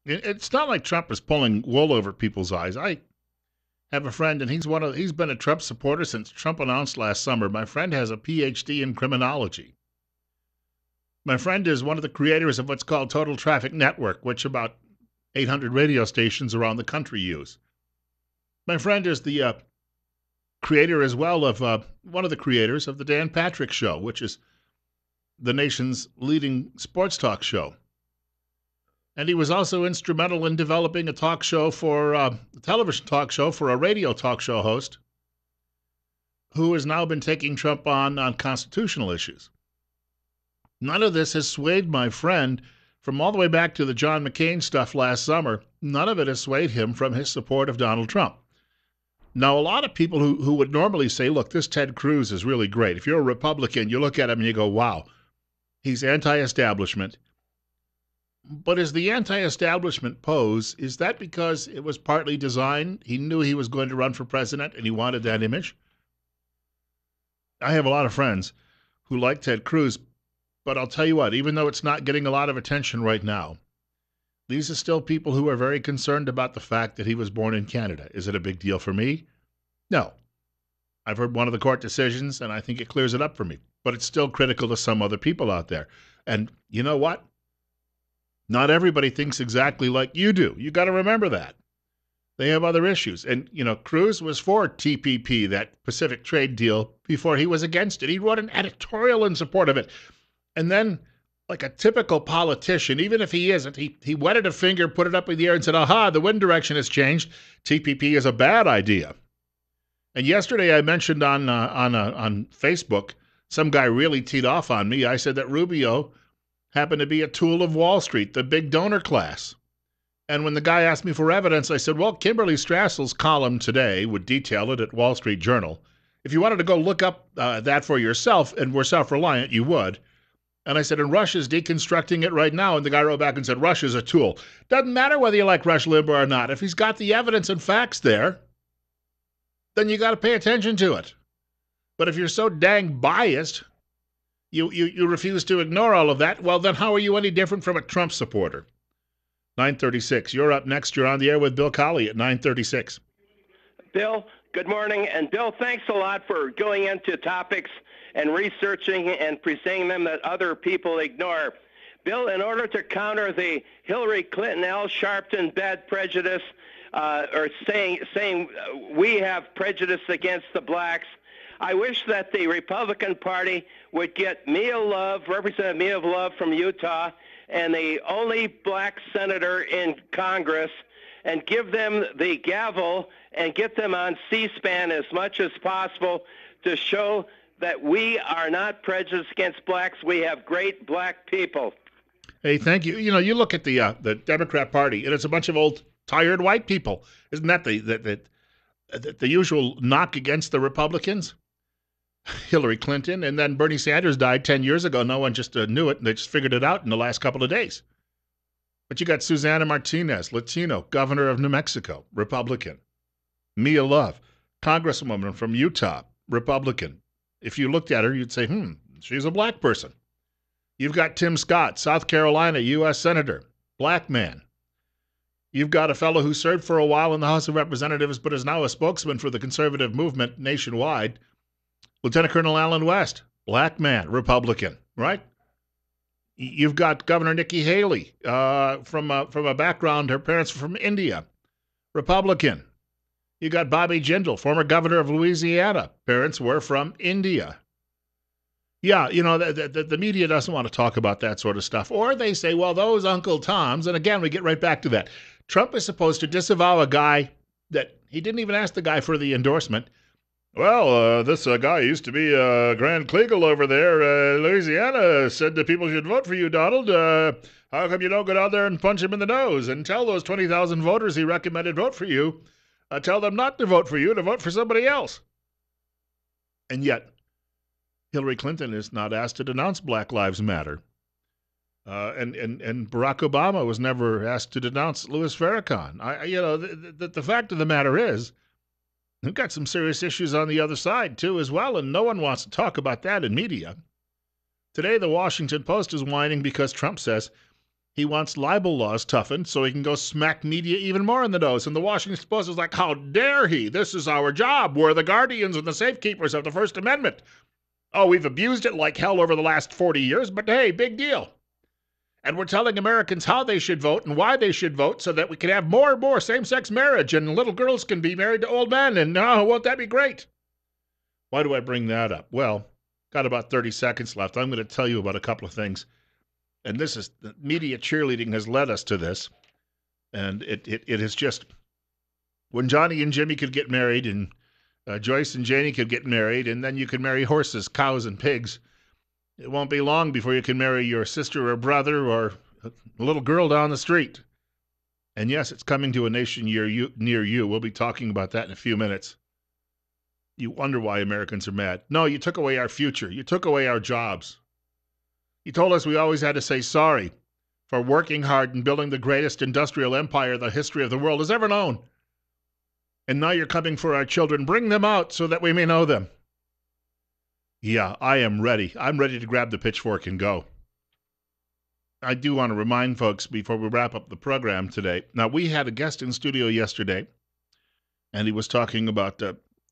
It's not like Trump is pulling wool over people's eyes. I have a friend, and he's been a Trump supporter since Trump announced last summer. My friend has a PhD in criminology. My friend is one of the creators of what's called Total Traffic Network, which about 800 radio stations around the country use. My friend is the creator as well of one of the creators of the Dan Patrick Show, which is the nation's leading sports talk show. And he was also instrumental in developing a talk show for a television talk show for a radio talk show host who has now been taking Trump on constitutional issues. None of this has swayed my friend from all the way back to the John McCain stuff last summer. None of it has swayed him from his support of Donald Trump. Now, a lot of people who would normally say, look, this Ted Cruz is really great. If you're a Republican, you look at him and you go, wow, he's anti-establishment. But is the anti-establishment pose, is that because it was partly designed? He knew he was going to run for president and he wanted that image? I have a lot of friends who like Ted Cruz, but I'll tell you what, even though it's not getting a lot of attention right now, these are still people who are very concerned about the fact that he was born in Canada. Is it a big deal for me? No. I've heard one of the court decisions, and I think it clears it up for me. But it's still critical to some other people out there. And you know what? Not everybody thinks exactly like you do. You got to remember that. They have other issues. And, Cruz was for TPP, that Pacific trade deal, before he was against it. He wrote an editorial in support of it. And then, like a typical politician, even if he isn't, he wetted a finger, put it up in the air and said, aha, the wind direction has changed. TPP is a bad idea. And yesterday I mentioned on Facebook, some guy really teed off on me. I said that Rubio happened to be a tool of Wall Street, the big donor class. And when the guy asked me for evidence, I said, well, Kimberly Strassel's column today would detail it at Wall Street Journal. If you wanted to go look up that for yourself and were self-reliant, you would. And I said, and Russia's deconstructing it right now. And the guy wrote back and said, Russia's a tool. Doesn't matter whether you like Rush Limbaugh or not. If he's got the evidence and facts there, then you got to pay attention to it. But if you're so dang biased, you refuse to ignore all of that, well, then how are you any different from a Trump supporter? 9:36. You're up next. You're on the air with Bill Colley at 9:36. Bill, good morning. And Bill, thanks a lot for going into topics and researching and presenting them that other people ignore. Bill, in order to counter the Hillary Clinton, Al Sharpton bad prejudice, or saying we have prejudice against the blacks, I wish that the Republican Party would get Mia Love, Representative Mia Love from Utah, and the only black senator in Congress, and give them the gavel and get them on C-SPAN as much as possible to show that we are not prejudiced against blacks. We have great black people. Hey, thank you. You look at the Democrat Party, and it's a bunch of old, tired white people. Isn't that the usual knock against the Republicans? Hillary Clinton, and then Bernie Sanders died 10 years ago. No one just knew it, and they just figured it out in the last couple of days. But you got Susana Martinez, Latino, governor of New Mexico, Republican. Mia Love, congresswoman from Utah, Republican. If you looked at her, you'd say, she's a black person. You've got Tim Scott, South Carolina, U.S. Senator, black man. You've got a fellow who served for a while in the House of Representatives but is now a spokesman for the conservative movement nationwide, Lieutenant Colonel Alan West, black man, Republican, right? You've got Governor Nikki Haley from a background, her parents were from India, Republican. You got Bobby Jindal, former governor of Louisiana, parents were from India. Yeah, the media doesn't want to talk about that sort of stuff. Or they say, well, those Uncle Toms, and again, we get right back to that. Trump is supposed to disavow a guy that he didn't even ask the guy for the endorsement. Well, this guy used to be Grand Kleagle over there. Louisiana said that people should vote for you, Donald. How come you don't go down there and punch him in the nose and tell those 20,000 voters he recommended vote for you, tell them not to vote for you, to vote for somebody else? And yet, Hillary Clinton is not asked to denounce Black Lives Matter. And Barack Obama was never asked to denounce Louis Farrakhan. The fact of the matter is, we've got some serious issues on the other side, too, as well, and no one wants to talk about that in media. Today, the Washington Post is whining because Trump says He wants libel laws toughened so he can go smack media even more in the nose. And the Washington Post is like, how dare he? This is our job. We're the guardians and the safekeepers of the First Amendment. Oh, we've abused it like hell over the last 40 years, but hey, big deal. And we're telling Americans how they should vote and why they should vote so that we can have more and more same-sex marriage and little girls can be married to old men. And won't that be great? Why do I bring that up? Well, got about 30 seconds left. I'm going to tell you about a couple of things. And this is, media cheerleading has led us to this. And it is just, when Johnny and Jimmy could get married and Joyce and Janie could get married, and then you could marry horses, cows, and pigs, it won't be long before you can marry your sister or brother or a little girl down the street. And yes, it's coming to a nation near you. We'll be talking about that in a few minutes. You wonder why Americans are mad. No, you took away our future. You took away our jobs. You told us we always had to say sorry for working hard and building the greatest industrial empire the history of the world has ever known. And now you're coming for our children. Bring them out so that we may know them. Yeah, I am ready. I'm ready to grab the pitchfork and go. I do want to remind folks before we wrap up the program today. Now, we had a guest in studio yesterday, and he was talking about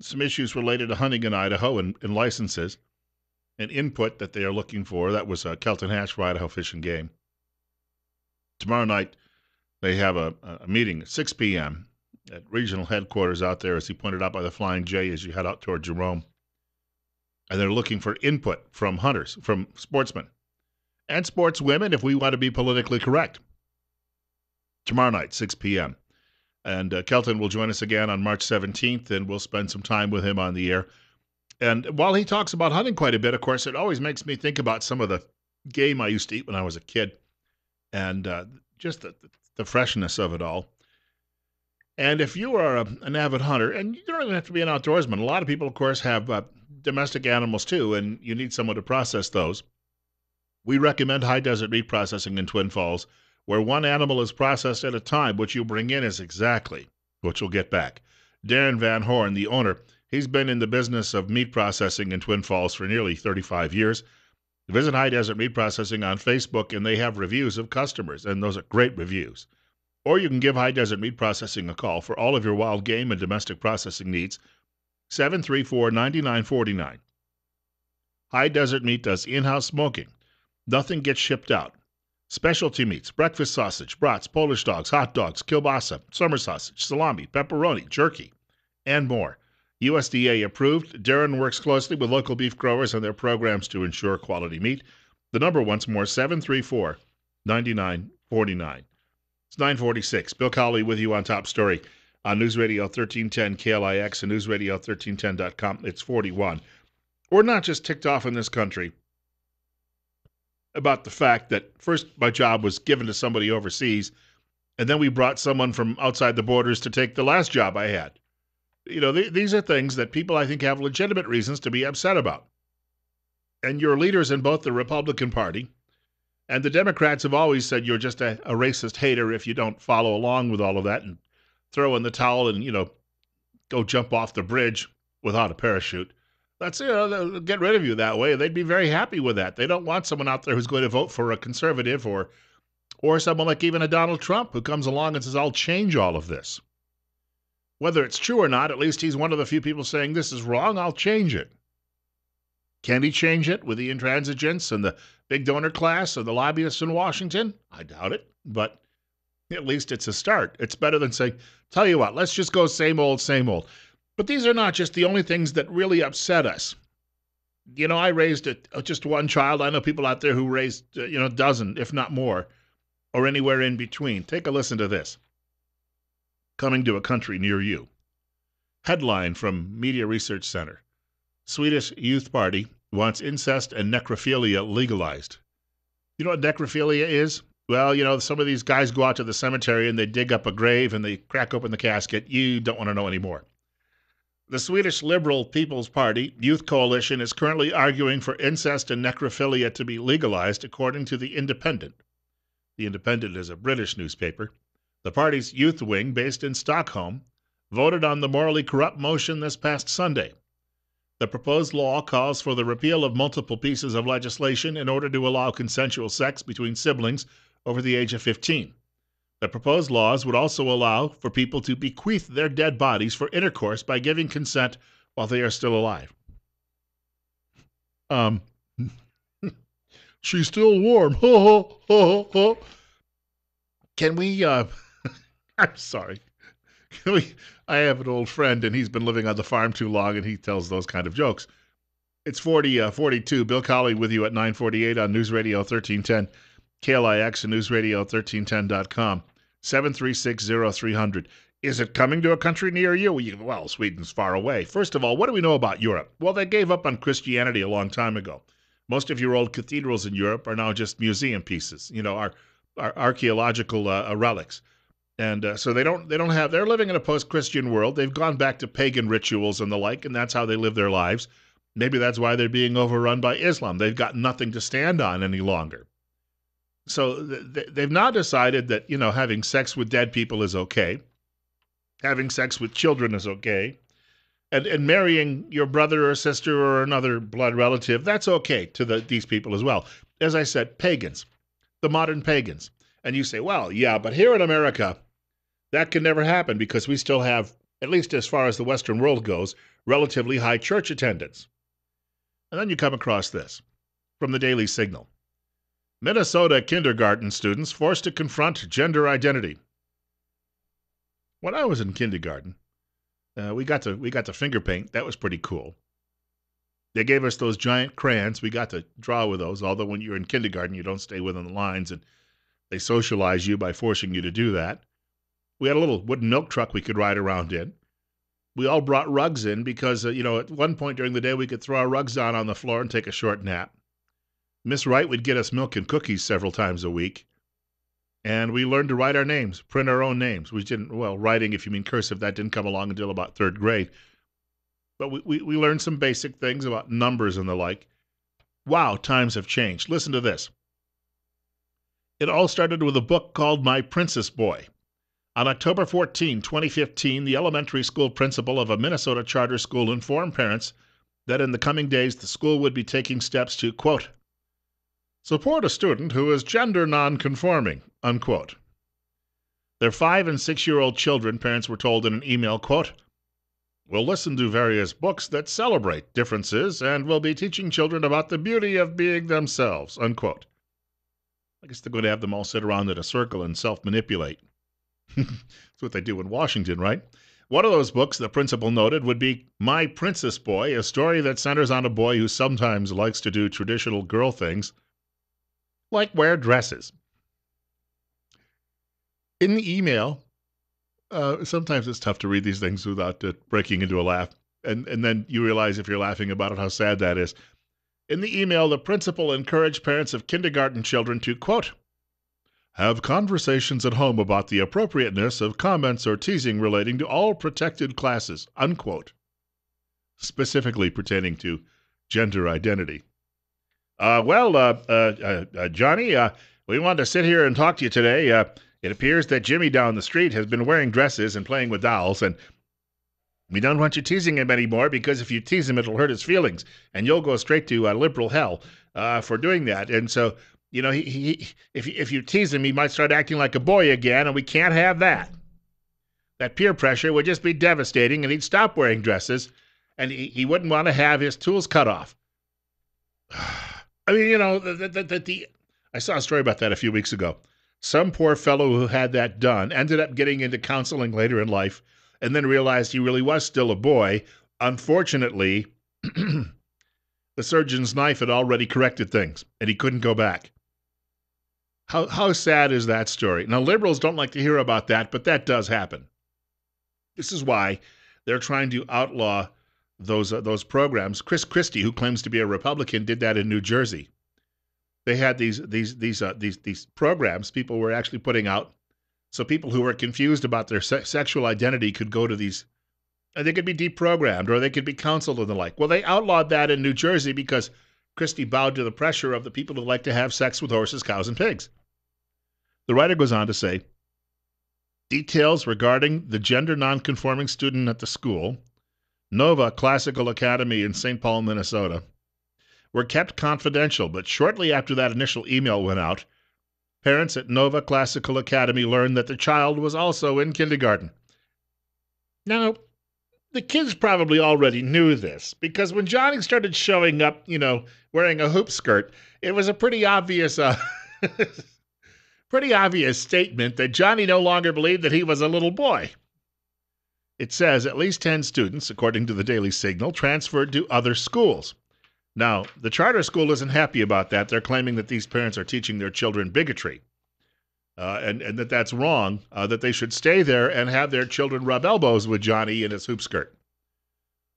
some issues related to hunting in Idaho and licenses and input that they are looking for. That was Kelton Hatch for Idaho Fish and Game. Tomorrow night, they have a meeting at 6 p.m. at regional headquarters out there, as he pointed out by the Flying J, as you head out toward Jerome. And they're looking for input from hunters, from sportsmen, and sportswomen if we want to be politically correct. Tomorrow night, 6 p.m. And Kelton will join us again on March 17th, and we'll spend some time with him on the air. And while he talks about hunting quite a bit, of course, it always makes me think about some of the game I used to eat when I was a kid, and just the freshness of it all. And if you are an avid hunter, and you don't even have to be an outdoorsman, a lot of people, of course, have domestic animals too, and you need someone to process those. We recommend high desert meat processing in Twin Falls, where one animal is processed at a time. What you bring in is exactly what you'll get back. Darren Van Horn, the owner, he's been in the business of meat processing in Twin Falls for nearly 35 years. Visit High Desert Meat Processing on Facebook, and they have reviews of customers, and those are great reviews. Or you can give High Desert Meat Processing a call for all of your wild game and domestic processing needs, 734-9949. High Desert Meat does in-house smoking. Nothing gets shipped out. Specialty meats, breakfast sausage, brats, Polish dogs, hot dogs, kielbasa, summer sausage, salami, pepperoni, jerky, and more. USDA approved. Darren works closely with local beef growers and their programs to ensure quality meat. The number once more, 734-9949. It's 9:46. Bill Colley with you on Top Story on News Radio 1310 KLIX and newsradio1310.com. It's 41. We're not just ticked off in this country about the fact that first my job was given to somebody overseas, and then we brought someone from outside the borders to take the last job I had. You know, these are things that people, I think, have legitimate reasons to be upset about. And your leaders in both the Republican Party and the Democrats have always said you're just a racist hater if you don't follow along with all of that and throw in the towel and, go jump off the bridge without a parachute. They'll get rid of you that way. They'd be very happy with that. They don't want someone out there who's going to vote for a conservative or someone like even a Donald Trump who comes along and says, I'll change all of this. Whether it's true or not, at least he's one of the few people saying this is wrong, I'll change it. Can he change it with the intransigence and the big donor class and the lobbyists in Washington? I doubt it, but at least it's a start. It's better than saying, tell you what, let's just go same old, same old. But these are not just the only things that really upset us. I raised just one child. I know people out there who raised, a dozen, if not more, or anywhere in between. Take a listen to this. Coming to a country near you. Headline from Media Research Center. Swedish Youth Party wants incest and necrophilia legalized. You know what necrophilia is? Well, some of these guys go out to the cemetery and they dig up a grave and they crack open the casket. You don't want to know anymore. The Swedish Liberal People's Party Youth Coalition is currently arguing for incest and necrophilia to be legalized, according to The Independent. The Independent is a British newspaper. The party's youth wing, based in Stockholm, voted on the morally corrupt motion this past Sunday. The proposed law calls for the repeal of multiple pieces of legislation in order to allow consensual sex between siblings over the age of 15. The proposed laws would also allow for people to bequeath their dead bodies for intercourse by giving consent while they are still alive. She's still warm. Can we, I'm sorry. I have an old friend, and he's been living on the farm too long, and he tells those kind of jokes. It's 42. Bill Colley with you at 9:48 on News Radio 1310, KLIX and newsradio1310.com, 736-0300. Is it coming to a country near you? Well, Sweden's far away. First of all, what do we know about Europe? Well, they gave up on Christianity a long time ago. Most of your old cathedrals in Europe are now just museum pieces, our archaeological relics. And so they're living in a post-Christian world. They've gone back to pagan rituals and the like, and that's how they live their lives. Maybe that's why they're being overrun by Islam. They've got nothing to stand on any longer. So they've now decided that, having sex with dead people is okay. Having sex with children is okay. And marrying your brother or sister or another blood relative, that's okay to these people as well. As I said, pagans, the modern pagans. And you say, well, yeah, but here in America, that can never happen because we still have, at least as far as the Western world goes, relatively high church attendance. And then you come across this from the Daily Signal. Minnesota kindergarten students forced to confront gender identity. When I was in kindergarten, we got to finger paint. That was pretty cool. They gave us those giant crayons. We got to draw with those, although when you're in kindergarten, you don't stay within the lines, and they socialize you by forcing you to do that. We had a little wooden milk truck we could ride around in. We all brought rugs in because, at one point during the day, we could throw our rugs down on the floor and take a short nap. Miss Wright would get us milk and cookies several times a week. And we learned to write our names, print our own names. We didn't, writing, if you mean cursive, that didn't come along until about third grade. But we learned some basic things about numbers and the like. Wow, times have changed. Listen to this. It all started with a book called My Princess Boy. On October 14, 2015, the elementary school principal of a Minnesota charter school informed parents that in the coming days the school would be taking steps to, quote, support a student who is gender non-conforming, unquote. Their 5- and 6-year-old children, parents were told in an email, quote, will listen to various books that celebrate differences and will be teaching children about the beauty of being themselves, unquote. I guess they're going to have them all sit around in a circle and self-manipulate. That's what they do in Washington, right? One of those books, the principal noted, would be My Princess Boy, a story that centers on a boy who sometimes likes to do traditional girl things, like wear dresses. In the email, sometimes it's tough to read these things without breaking into a laugh, and then you realize if you're laughing about it how sad that is. In the email, the principal encouraged parents of kindergarten children to, quote, have conversations at home about the appropriateness of comments or teasing relating to all protected classes, unquote, specifically pertaining to gender identity. Johnny, we wanted to sit here and talk to you today. It appears that Jimmy down the street has been wearing dresses and playing with dolls, and we don't want you teasing him anymore because if you tease him, it'll hurt his feelings, and you'll go straight to liberal hell for doing that. And so, if you tease him, he might start acting like a boy again, and we can't have that. That peer pressure would just be devastating, and he'd stop wearing dresses, and he wouldn't want to have his tools cut off. I mean, I saw a story about that a few weeks ago. Some poor fellow who had that done ended up getting into counseling later in life and then realized he really was still a boy. Unfortunately, the surgeon's knife had already corrected things, and he couldn't go back. How sad is that story? Now, liberals don't like to hear about that, but that does happen. This is why they're trying to outlaw those programs. Chris Christie, who claims to be a Republican, did that in New Jersey. They had these programs people were actually putting out, so people who were confused about their sexual identity could go to these, and they could be deprogrammed or they could be counseled and the like. Well, they outlawed that in New Jersey because Christie bowed to the pressure of the people who like to have sex with horses, cows, and pigs. The writer goes on to say, details regarding the gender nonconforming student at the school, Nova Classical Academy in St. Paul, Minnesota, were kept confidential, but shortly after that initial email went out, Parents at Nova Classical Academy learned that the child was also in kindergarten. Now, the kids probably already knew this, because when Johnny started showing up, wearing a hoop skirt, it was a pretty obvious pretty obvious statement that Johnny no longer believed that he was a little boy. It says at least 10 students, according to the Daily Signal, transferred to other schools. Now, the charter school isn't happy about that. They're claiming that these parents are teaching their children bigotry, and that that's wrong, that they should stay there and have their children rub elbows with Johnny in his hoop skirt.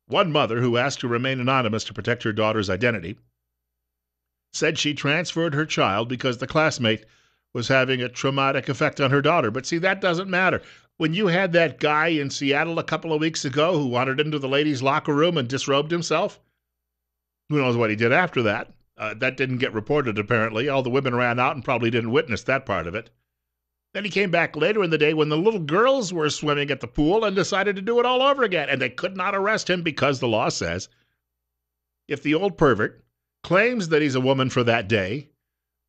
One mother, who asked to remain anonymous to protect her daughter's identity, said she transferred her child because the classmate was having a traumatic effect on her daughter. But see, that doesn't matter. When you had that guy in Seattle a couple of weeks ago who wandered into the ladies' locker room and disrobed himself, who knows what he did after that? That didn't get reported, apparently. All the women ran out and probably didn't witness that part of it. Then he came back later in the day when the little girls were swimming at the pool and decided to do it all over again. And they could not arrest him because the law says if the old pervert claims that he's a woman for that day,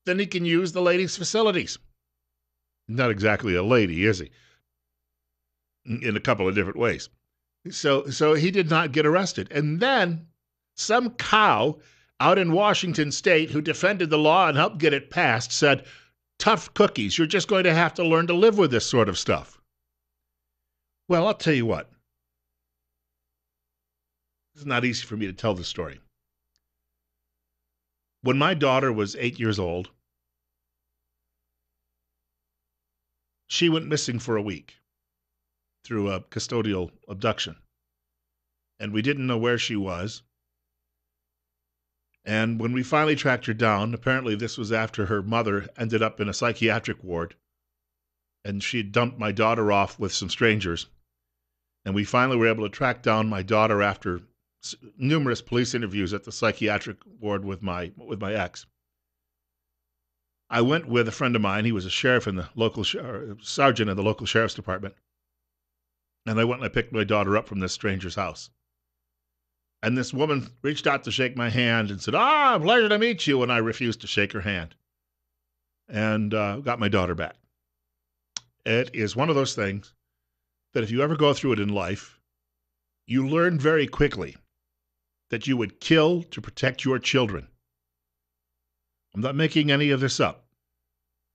then he can use the ladies' facilities. Not exactly a lady, is he? In a couple of different ways. So he did not get arrested. And then some cow out in Washington State who defended the law and helped get it passed said, tough cookies, you're just going to have to learn to live with this sort of stuff. Well, I'll tell you what. It's not easy for me to tell the story. When my daughter was 8 years old, she went missing for a week through a custodial abduction. And we didn't know where she was. And when we finally tracked her down, apparently this was after her mother ended up in a psychiatric ward, and she had dumped my daughter off with some strangers. And we finally were able to track down my daughter after numerous police interviews at the psychiatric ward with my ex. I went with a friend of mine. He was a sheriff in the local sergeant in the local sheriff's department. And I went and I picked my daughter up from this stranger's house. And this woman reached out to shake my hand and said, pleasure to meet you. And I refused to shake her hand and got my daughter back. It is one of those things that if you ever go through it in life, you learn very quickly that you would kill to protect your children. I'm not making any of this up.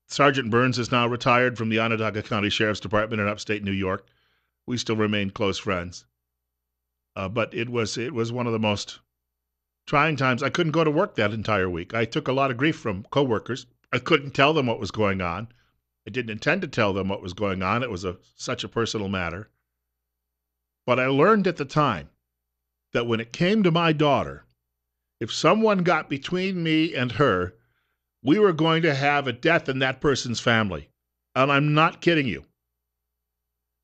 Sergeant Burns is now retired from the Onondaga County Sheriff's Department in upstate New York. We still remain close friends. But it was one of the most trying times. I couldn't go to work that entire week. I took a lot of grief from coworkers. I couldn't tell them what was going on. I didn't intend to tell them what was going on. It was such a personal matter. But I learned at the time that when it came to my daughter, if someone got between me and her, we were going to have a death in that person's family. And I'm not kidding you.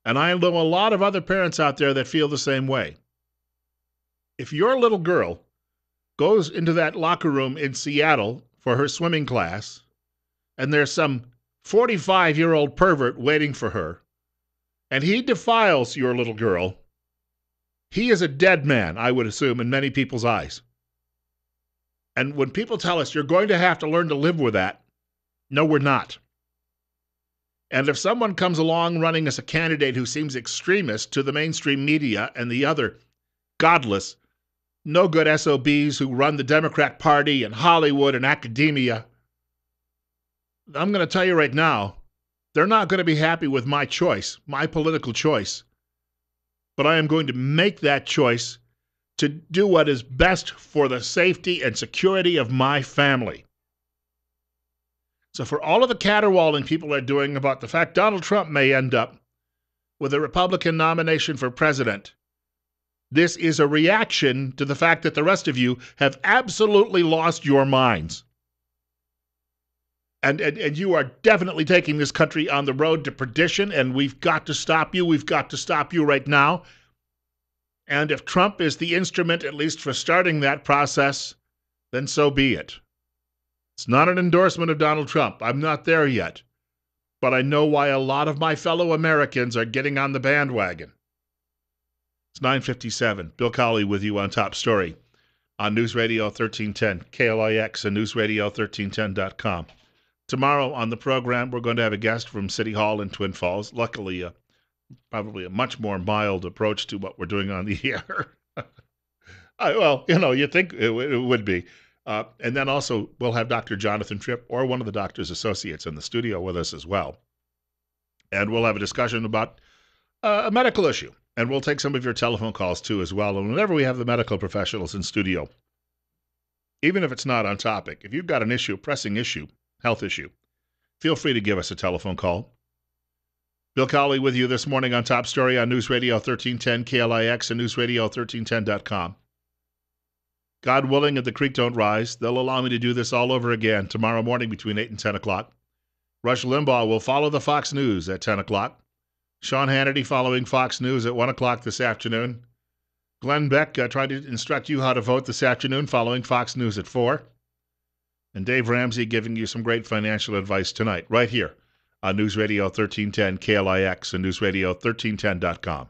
And I know a lot of other parents out there that feel the same way. If your little girl goes into that locker room in Seattle for her swimming class, and there's some 45-year-old pervert waiting for her, and he defiles your little girl, he is a dead man, I would assume, in many people's eyes. And when people tell us you're going to have to learn to live with that, no, we're not. And if someone comes along running as a candidate who seems extremist to the mainstream media and the other godless, no-good SOBs who run the Democrat Party and Hollywood and academia, I'm going to tell you right now, they're not going to be happy with my choice, my political choice. But I am going to make that choice to do what is best for the safety and security of my family. So for all of the caterwauling people are doing about the fact Donald Trump may end up with a Republican nomination for president, this is a reaction to the fact that the rest of you have absolutely lost your minds. And you are definitely taking this country on the road to perdition, and we've got to stop you. We've got to stop you right now. And if Trump is the instrument, at least for starting that process, then so be it. It's not an endorsement of Donald Trump. I'm not there yet. But I know why a lot of my fellow Americans are getting on the bandwagon. It's 9:57. Bill Colley with you on Top Story on News Radio 1310, KLIX and NewsRadio1310.com. Tomorrow on the program, we're going to have a guest from City Hall in Twin Falls. Luckily, probably a much more mild approach to what we're doing on the air. Well, you think it would be. And then also, we'll have Dr. Jonathan Tripp or one of the doctor's associates in the studio with us as well. And we'll have a discussion about a medical issue. And we'll take some of your telephone calls, too, as well. And whenever we have the medical professionals in studio, even if it's not on topic, if you've got an issue, a pressing issue, health issue, feel free to give us a telephone call. Bill Colley with you this morning on Top Story on News Radio 1310 KLIX and newsradio1310.com. God willing, if the creek don't rise, they'll allow me to do this all over again tomorrow morning between 8 and 10 o'clock. Rush Limbaugh will follow the Fox News at 10 o'clock. Sean Hannity following Fox News at 1 o'clock this afternoon. Glenn Beck tried to instruct you how to vote this afternoon following Fox News at 4. And Dave Ramsey giving you some great financial advice tonight, right here on News Radio 1310 KLIX and newsradio1310.com.